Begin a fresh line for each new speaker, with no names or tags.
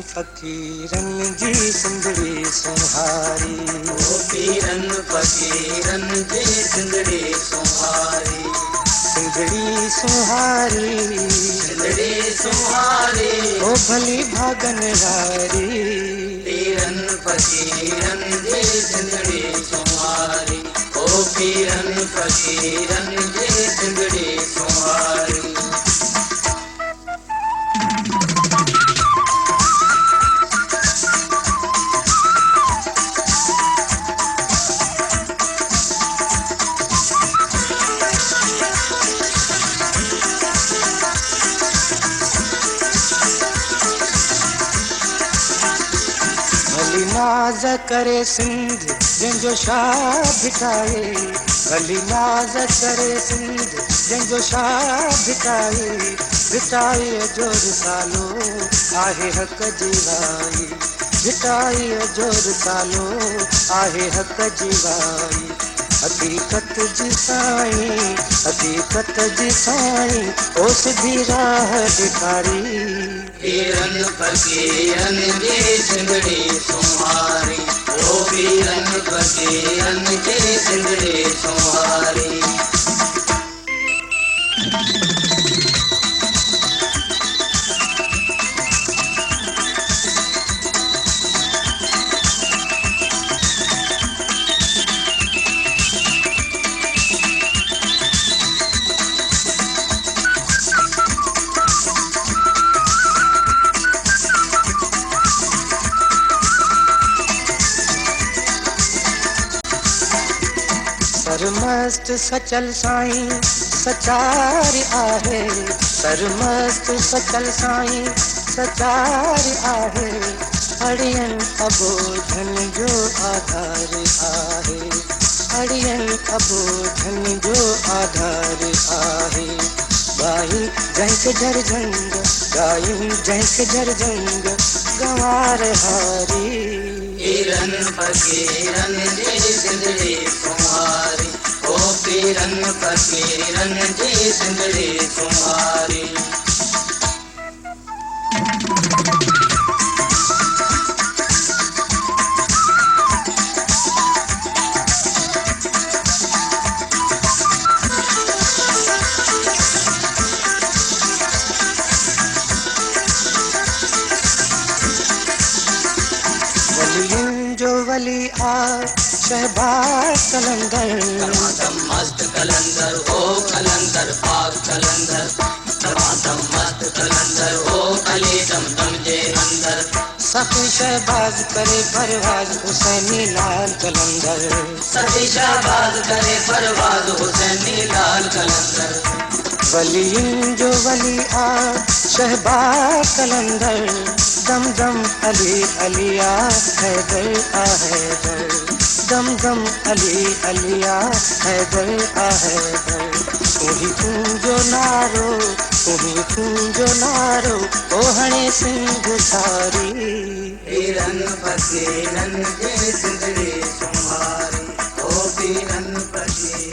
फकीरन जी सिंधड़ी सुहारी।
ओ पीरन फकीरन जी सिंधड़ी सुहारी।
सिंधड़ी सुहारी,
सिंधड़ी सुहारी,
ओ भली भागन वारी।
पीरन फकीरन जी सिंधड़ी सुहारी। ओ पीरन फकीरन जी सिंधड़ी सुहारी।
भली नाज करे सिंध जंहिंजो शाह भिटाए। भली नाज करे सिंध जंहिंजो शाह भिटाए। भिटाए जो रिसालो आहे हक़ जी वाई। भिटाए जो रिसालो आहे हक़ जी वाई। हकीकत जी साईं, हकीकत जी साईं, ओ सिधी राह ॾेखारी।
पीरन फकीरन जी सिंधड़ी सुहारी। ओ पीरन फकीरन जी सिंधड़ी सुहारी।
सरमस्त सचल साईं सचार आहे। सरमस्त सचल साईं सचार आहे। अड़ियन अबोधन जो आधार आहे। अड़ियन अबोधन जो आधार आहे। गाई जंहिंखे जरजंग, गाई जंहिंखे जरजंग, गंवार हारी।
पीरन फकीरन जी सिंधड़ी सुहारी। ओ पीरन फकीरन जी सिंधड़ी सुहारी।
वलियन जो वली आ शहबाज कलंदर।
दमादम मस्त कलंदर ओ कलंदर पाक कलंदर। दमादम मस्त कलंदर ओ अली दमदम जे अंदर।
सखी शहबाज करे परवाज हुसैनी लाल कलंदर।
सती शहबाज करे परवाज हुसैनी लाल कलंदर।
वलियन जो वली आ शहबाज कलंदर। दम दम अली अलिया हैदर आ हैदर। दम दम अली अलिया हैदर आ हैदर। तू ही तू जो नारो, तू ही तू जो नारो, ओ हणे सिंध सारी।
पीरन फकीरन जी सिंधड़ी सुहारी। ओ पीरन फकीरन